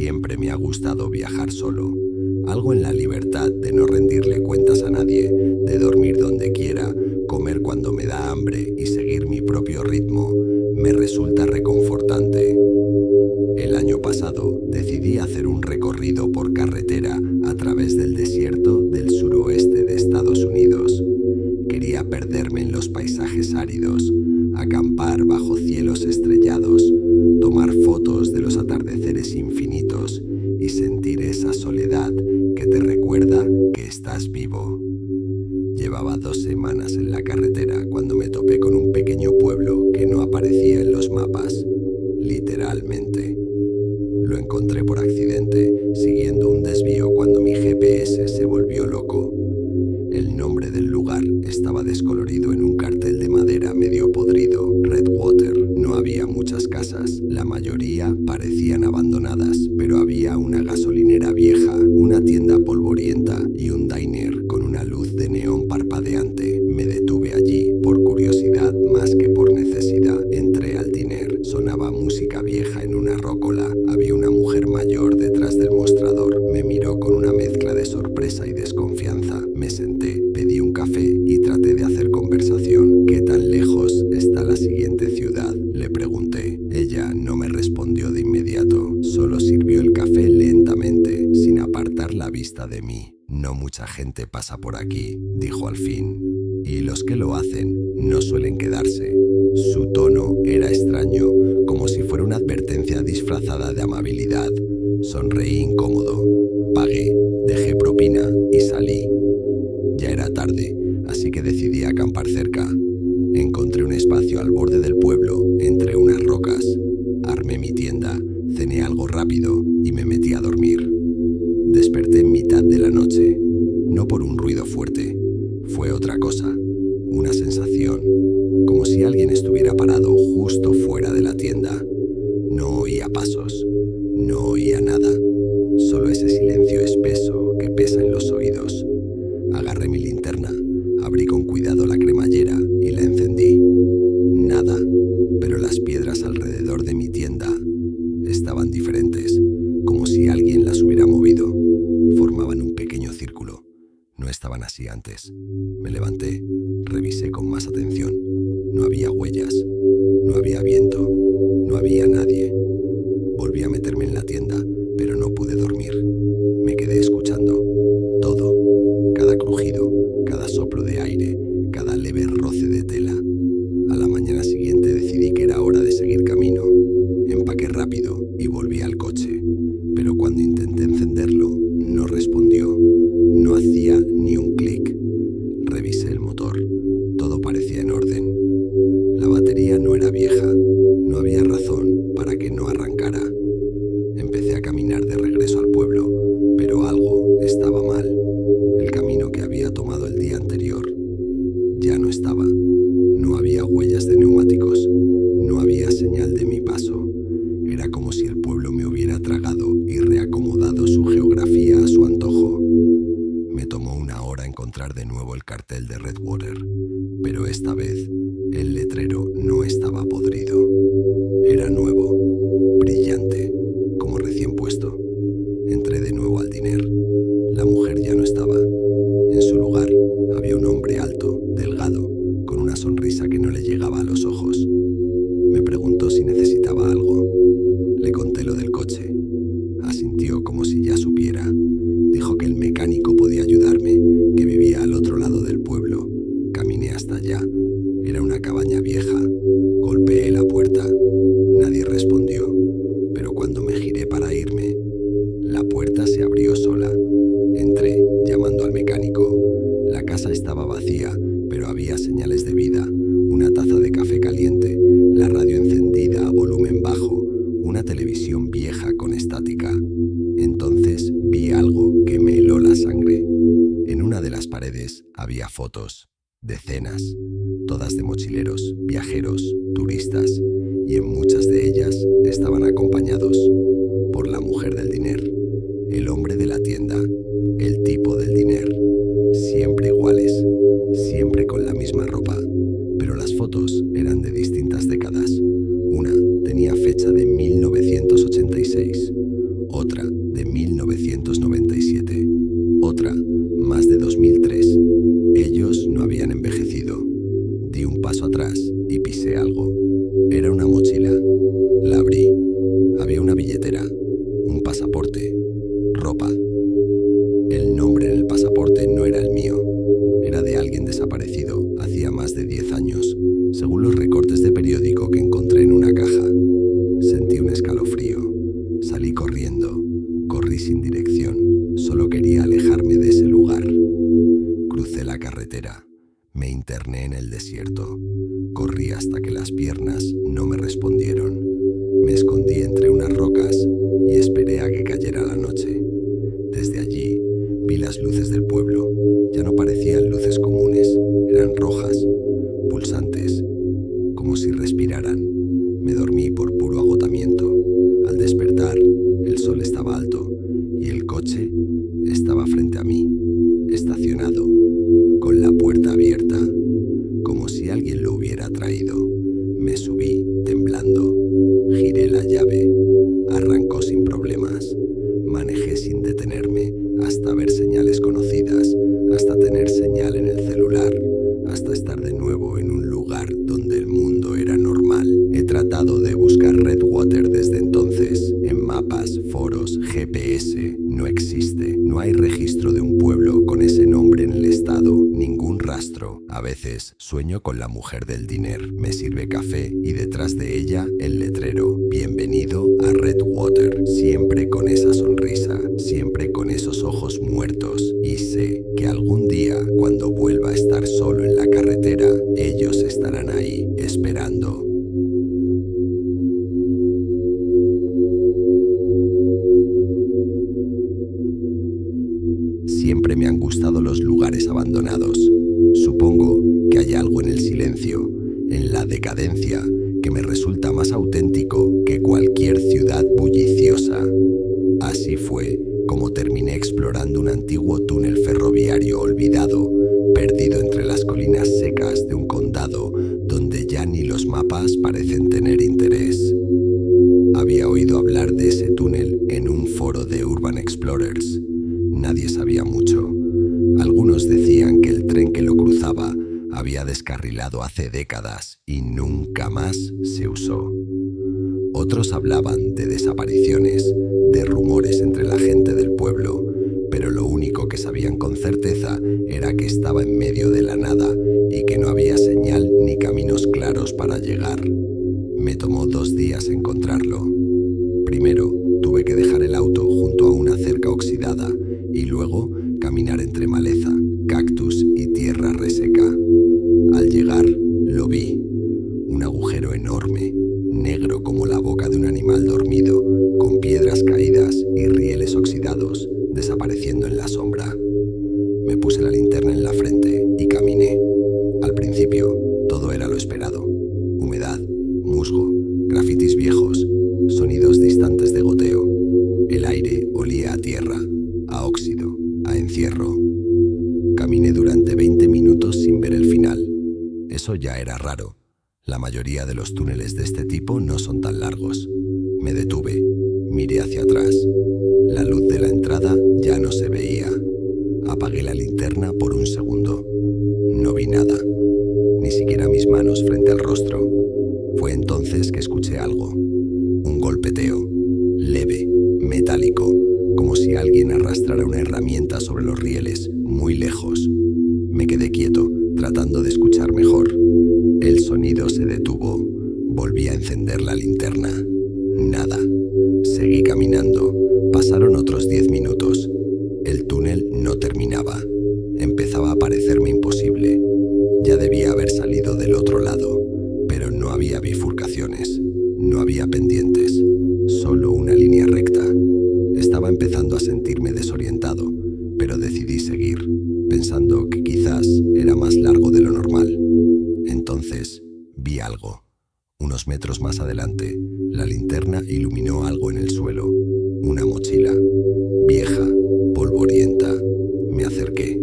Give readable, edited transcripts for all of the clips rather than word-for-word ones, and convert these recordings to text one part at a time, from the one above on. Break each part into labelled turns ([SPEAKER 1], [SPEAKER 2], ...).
[SPEAKER 1] Siempre me ha gustado viajar solo. Algo en la libertad de no rendirle cuentas a nadie, de dormir donde quiera, comer cuando me da hambre y seguir mi propio ritmo, me resulta reconfortante. El año pasado decidí hacer un recorrido por carretera a través del desierto del suroeste de Estados Unidos. Quería perderme en los paisajes áridos, acampar bajo cielos estrellados, tomar fotos de los atardeceres infinitos y sentir esa soledad que te recuerda que estás vivo. Llevaba 2 semanas en la carretera cuando me topé con un pequeño pueblo que no aparecía en los mapas, literalmente. Lo encontré por accidente, siguiendo un desvío cuando mi GPS se volvió loco. El nombre del lugar estaba descolorido en un cartel de madera medio podrido, Redwater. No había muchas casas, la mayoría parecían abandonadas, pero había una gasolinera vieja, una tienda polvorienta y un diner con una luz de neón parpadeante. Me detuve allí por curiosidad más que por necesidad. Entré al diner, sonaba música vieja en una rócola, había una mujer mayor detrás del mostrador. Me miró con una mezcla de sorpresa y desconfianza. Me senté, pedí un café y traté de hacer conversación. ¿Qué tan lejos está la siguiente ciudad?, le pregunté. Ella no me respondió de inmediato, solo sirvió el café lentamente, sin apartar la vista de mí. No mucha gente pasa por aquí, dijo al fin, y los que lo hacen no suelen quedarse. Su tono era extraño, como si fuera una advertencia disfrazada de amabilidad. Sonreí incómodo, pagué, dejé propina y salí. Ya era tarde, así que decidí acampar cerca. Encontré un espacio al borde del pueblo, entre unas rocas. Armé mi tienda, cené algo rápido y me metí a dormir. Desperté en mitad de la noche, no por un ruido fuerte. Fue otra cosa, una sensación, como si alguien estuviera parado justo fuera de la tienda. No oía pasos, no oía nada, solo ese silencio espeso que pesa en los oídos. Agarré mi linterna, abrí con cuidado la cremallera y la encendí. Nada, pero las piedras alrededor de mi tienda estaban diferentes, como si alguien las hubiera movido. Formaban un pequeño círculo. No estaban así antes. Me levanté, revisé con más atención. No había huellas, no había viento, no había nadie. Volví a meterme en la tienda, pero no pude dormir. Me quedé escuchando todo, cada crujido, cada soplo de aire, cada leve roce de tela. A la mañana siguiente decidí que era hora de seguir camino. Empaqué rápido y volví al coche, pero cuando intenté encenderlo, no respondió. No hacía ni un clic. Revisé el motor. Todo parecía en orden. La batería no era vieja. No había razón para que no arrancara. Empecé a caminar de regreso al pueblo, pero algo estaba mal. El camino que había tomado el día anterior ya no estaba. No había huellas de neumáticos. No había señal de mi paso. Era como si el pueblo me hubiera tragado y reacomodado su geografía a su antojo. Me tomó una hora encontrar de nuevo el cartel de Redwater, pero esta vez el letrero no estaba podrido. Era nuevo, brillante, como recién puesto. Entré de nuevo al diner. La mujer ya no estaba. En su lugar había un hombre alto, delgado, con una sonrisa que no le llegaba a los ojos. Me preguntó si necesitaba algo. Le conté lo del coche. Asintió como si ya supiera. Dijo que el mecánico podía ayudarme, que vivía al otro lado del pueblo. Caminé hasta allá. Era una cabaña vieja. Golpeé la puerta. Nadie respondió, pero cuando me giré para irme, la puerta se abrió sola. Entré, llamando al mecánico. La casa estaba vacía, pero había señales de vida. Una taza de café caliente, la radio encendida a volumen bajo, una televisión vieja con estática. Entonces vi algo que me heló la sangre. En una de las paredes había fotos, decenas, todas de mochileros, viajeros, turistas, y en muchas de ellas estaban acompañados por la mujer del diner, el hombre de la tienda, el tipo del diner, siempre iguales, siempre con la misma ropa, pero las fotos eran de distintas décadas. Una tenía fecha de 1986, otra Me interné en el desierto. Corrí hasta que las piernas no me respondieron. Me escondí entre unas rocas y esperé a que cayera la noche. Desde allí vi las luces del pueblo. Ya no parecían luces comunes, eran rojas, pulsantes, como si respiraran. Me dormí por puro agotamiento. Al despertar, el sol estaba alto y el coche estaba frente a mí, estacionado, con la puerta abierta, como si alguien lo hubiera traído. Me subí, temblando, giré la llave, arrancó sin problemas, manejé sin detenerme hasta ver señales conocidas, hasta tener señal en el celular, hasta estar de nuevo en un lugar donde el mundo era normal. He tratado de buscar Redwater desde entonces, en mapas, foros, GPS, no existe. No hay registro de un pueblo con ese nombre en el estado, ningún rastro. A veces sueño con la mujer del diner, me sirve café y detrás de ella el letrero: bienvenido a Redwater, siempre con esa sonrisa, siempre con esos ojos muertos, y sé que algún día, cuando vuelva a estar solo en la carretera, ellos estarán ahí, esperando. Siempre me han gustado los lugares abandonados. Supongo que hay algo en el silencio, en la decadencia, que me resulta más auténtico que cualquier ciudad bulliciosa. Así fue como terminé explorando un antiguo túnel ferroviario olvidado, perdido entre las colinas secas de un condado donde ya ni los mapas parecen tener interés. Había oído hablar de ese túnel en un foro de Urban Explorers. Nadie sabía mucho. Algunos decían que el tren que lo cruzaba había descarrilado hace décadas y nunca más se usó. Otros hablaban de desapariciones, de rumores entre la gente del pueblo, pero lo único que sabían con certeza era que estaba en medio de la nada y que no había señal ni caminos claros para llegar. Me tomó 2 días encontrarlo. Primero, tuve que dejar el auto junto a una cerca oxidada y luego caminar entre maleza, cactus y tierra reseca. Al llegar, lo vi. Un agujero enorme, negro como la boca de un animal dormido, con piedras caídas y rieles oxidados, desapareciendo en la sombra. Me puse la linterna en la frente y caminé. Al principio, todo era lo esperado. Humedad, musgo, grafitis viejos, sonidos distantes de goteo. El aire olía a tierra, a óxido, a encierro. Caminé durante 20 minutos sin ver el final. Eso ya era raro. La mayoría de los túneles de este tipo no son tan largos. Me detuve, miré hacia atrás. La luz de la entrada ya no se veía. Apagué la linterna por un segundo. No vi nada, ni siquiera mis manos frente al rostro. Fue entonces que escuché algo. Un golpeteo, leve, metálico, como si alguien arrastrara una herramienta sobre los rieles, muy lejos. Me quedé quieto, tratando de escuchar mejor. El sonido se detuvo. Volví a encender la linterna. Nada. Seguí caminando. Pasaron otros 10 minutos. El túnel no terminaba. Empezaba a parecerme imposible. Ya debía haber salido del otro lado, pero no había bifurcaciones. No había pendientes. Solo una línea recta. Estaba empezando a sentirme desorientado, pero decidí seguir, pensando que quizás era más largo de lo normal. Entonces vi algo. Unos metros más adelante, la linterna iluminó algo en el suelo. Una mochila, vieja, polvorienta. Me acerqué.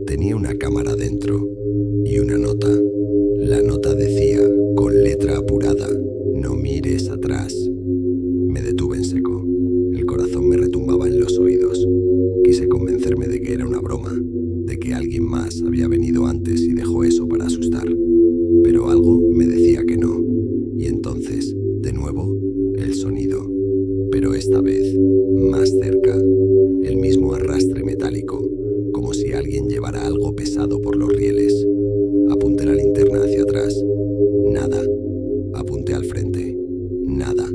[SPEAKER 1] Tenía una cámara dentro y una nota. La nota decía, con letra apurada: no mires atrás. Me detuve en seco. El corazón me retumbaba en los oídos. Quise convencerme de que era una broma, de que alguien más había venido antes y dejó eso para asustar. Pero algo me decía que no. Y entonces, de nuevo, el sonido. Pero esta vez, más cerca. El mismo arrastre metálico, como si alguien llevara algo pesado por los rieles. Apunté la linterna hacia atrás. Nada. Apunté al frente. Nada.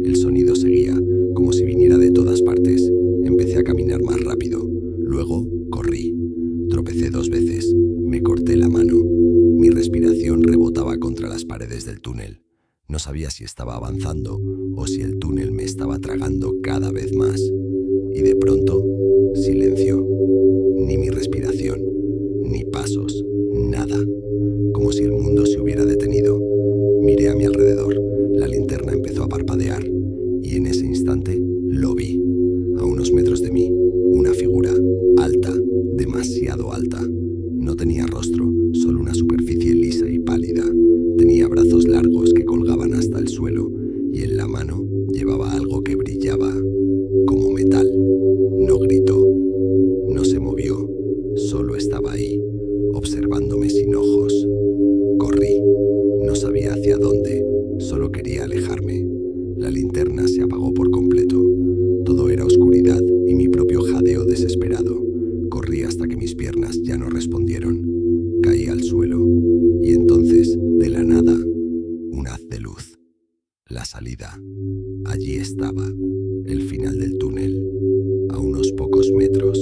[SPEAKER 1] El sonido seguía, como si viniera de todas partes. Empecé a caminar más rápido. Luego, corrí. Tropecé 2 veces. Me corté la respiración rebotaba contra las paredes del túnel. No sabía si estaba avanzando o si el túnel me estaba tragando cada vez más. Y de pronto, silencio. Ni mi respiración, ni pasos, nada. Como si el mundo se hubiera detenido. Miré a mi alrededor. La linterna empezó a parpadear. Y en ese instante, lo vi. A unos metros de mí, una figura alta, demasiado alta. No tenía rostro, solo una superficie lisa y pálida. Tenía brazos largos que colgaban hasta el suelo y en la mano llevaba algo que brillaba como metal. No gritó, no se movió, solo estaba ahí, observándome sin ojos. Corrí, no sabía hacia dónde, solo quería alejarme. La linterna se apagó por completo. Todo era oscuridad y mi propio jadeo desesperado. Corrí hasta que mis piernas ya no respondieron. Caí al suelo y entonces, de la nada, un haz de luz. La salida. Allí estaba, el final del túnel. A unos pocos metros.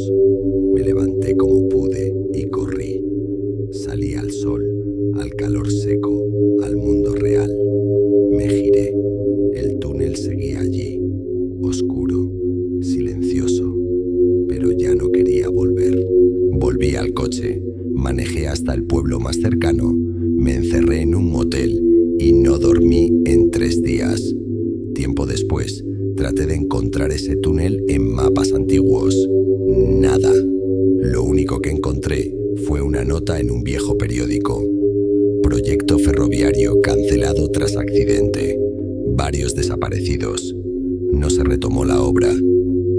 [SPEAKER 1] Me levanté como pude y corrí. Salí al sol, al calor seco, al mundo real. Me giré. El túnel seguía allí, oscuro, silencioso, pero ya no quería volver. Volví al coche, manejé hasta el pueblo más cercano, me encerré en un motel y no dormí en 3 días. Tiempo después, traté de encontrar ese túnel en mapas antiguos. Nada. Lo único que encontré fue una nota en un viejo periódico. Proyecto ferroviario cancelado tras accidente. Varios desaparecidos. No se retomó la obra.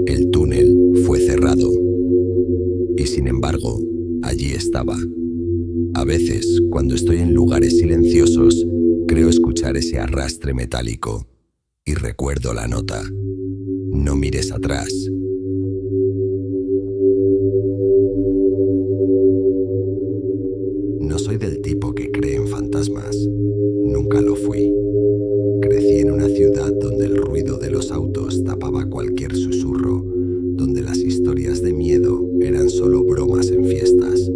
[SPEAKER 1] El túnel fue cerrado. Y sin embargo, allí estaba. A veces, cuando estoy en lugares silenciosos, creo escuchar ese arrastre metálico. Y recuerdo la nota. No mires atrás. No soy del tipo que cree en fantasmas. Nunca lo fui. Crecí en una ciudad donde el ruido de los autos tapaba cualquier susurro, donde las historias de miedo eran solo bromas en fiestas.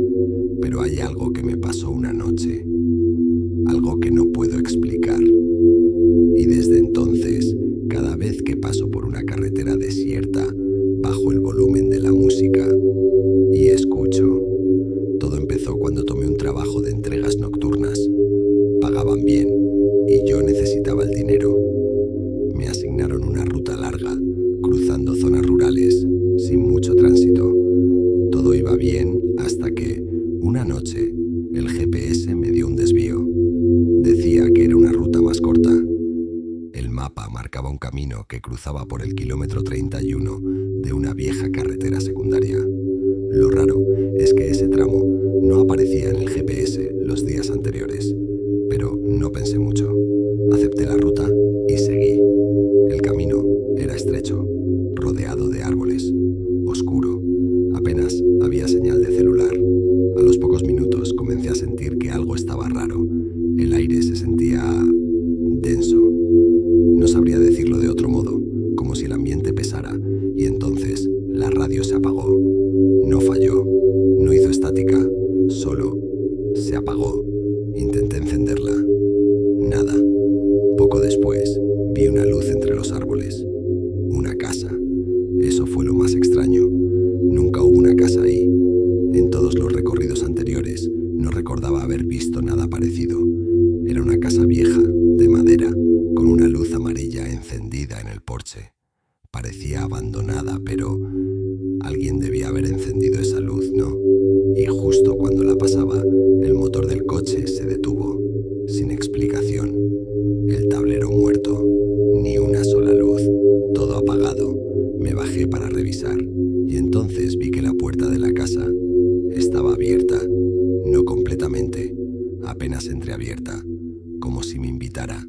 [SPEAKER 1] Pero hay algo que me pasó una noche, algo que no puedo explicar. Y desde entonces, cada vez que paso por una carretera desierta, bajo el volumen de la música y escucho. Todo empezó cuando tomé un trabajo de entregas nocturnas. Pagaban bien y yo necesitaba el dinero. Me asignaron una ruta larga, cruzando zonas rurales, sin mucho tránsito. Todo iba bien hasta que, una noche, el GPS me dio un desvío. Decía que era una ruta más corta. El mapa marcaba un camino que cruzaba por el kilómetro 31 de una vieja carretera secundaria. Lo raro es que ese tramo no aparecía en el GPS los días anteriores, pero no pensé mucho. Acepté la ruta y seguí. El camino era estrecho, rodeado de árboles, oscuro. Apenas había señal de celular. A los pocos minutos comencé a sentir que algo estaba raro. El aire se sentía denso. No sabría decirlo de otro modo, como si el ambiente pesara, y entonces la radio se apagó. No falló, no hizo estática, solo se apagó. Intenté encenderla. Nada. Poco después, vi una luz entre los árboles. Una casa. Eso fue lo más extraño. Nunca hubo una casa ahí. En todos los recorridos anteriores, no recordaba haber visto nada parecido. Era una casa vieja, de madera, con una luz amarilla encendida en el porche. Parecía abandonada, pero alguien debía haber encendido esa luz, ¿no? Y justo cuando la pasaba, el motor del coche se detuvo, sin explicación. El tablero muerto, ni una sola luz, todo apagado. Me bajé para revisar y entonces vi que la puerta de la casa estaba abierta, no completamente, apenas entreabierta, como si me invitara.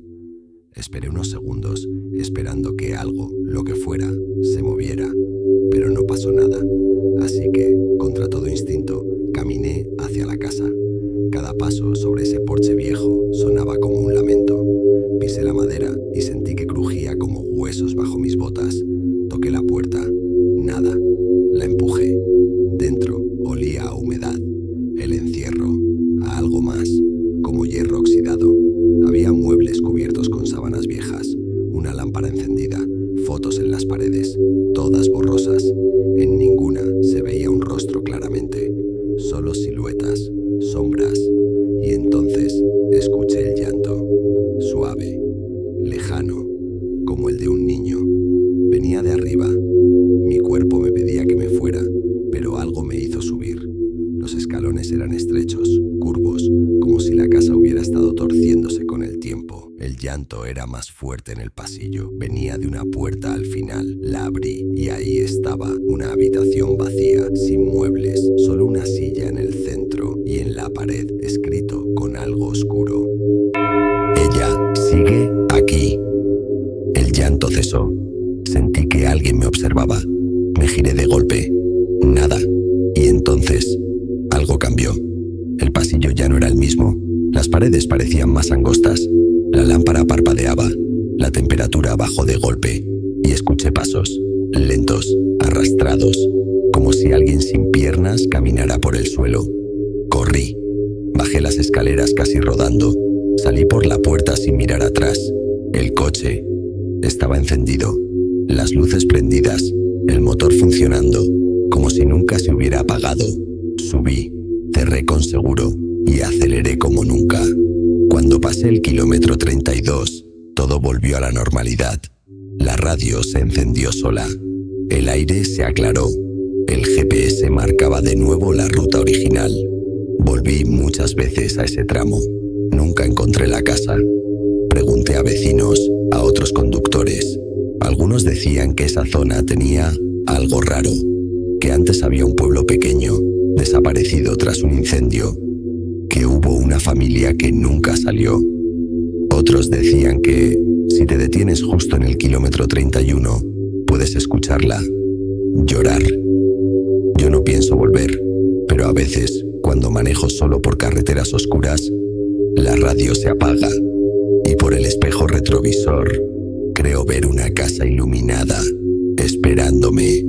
[SPEAKER 1] Esperé unos segundos, esperando que algo, lo que fuera, se moviera, pero no pasó nada. Así que, contra todo instinto, caminé hacia la casa. Cada paso sobre ese porche viejo sonaba como un lamento. Pisé la madera y sentí que crujía como huesos bajo mis botas. Toqué la puerta. Nada. La empujé. Dentro olía a humedad. El encierro. A algo más. Como curvos, como si la casa hubiera estado torciéndose con el tiempo. El llanto era más fuerte en el pasillo. Venía de una puerta al final. La abrí y ahí estaba, una habitación vacía, sin muebles, solo una silla en el centro y en la pared, escrito con algo oscuro: ella sigue aquí. El llanto cesó. Sentí que alguien me observaba. Me giré de golpe. Nada. Y entonces, algo cambió. El pasillo ya no era el mismo. Las paredes parecían más angostas. La lámpara parpadeaba. La temperatura bajó de golpe. Y escuché pasos, lentos, arrastrados, como si alguien sin piernas caminara por el suelo. Corrí. Bajé las escaleras casi rodando. Salí por la puerta sin mirar atrás. El coche estaba encendido. Las luces prendidas. El motor funcionando, como si nunca se hubiera apagado. Subí, cerré con seguro y aceleré como nunca. Cuando pasé el kilómetro 32, todo volvió a la normalidad. La radio se encendió sola. El aire se aclaró. El GPS marcaba de nuevo la ruta original. Volví muchas veces a ese tramo. Nunca encontré la casa. Pregunté a vecinos, a otros conductores. Algunos decían que esa zona tenía algo raro, que antes había un pueblo pequeño, desaparecido tras un incendio, que hubo una familia que nunca salió. Otros decían que, si te detienes justo en el kilómetro 31, puedes escucharla llorar. Yo no pienso volver, pero a veces, cuando manejo solo por carreteras oscuras, la radio se apaga y por el espejo retrovisor creo ver una casa iluminada, esperándome.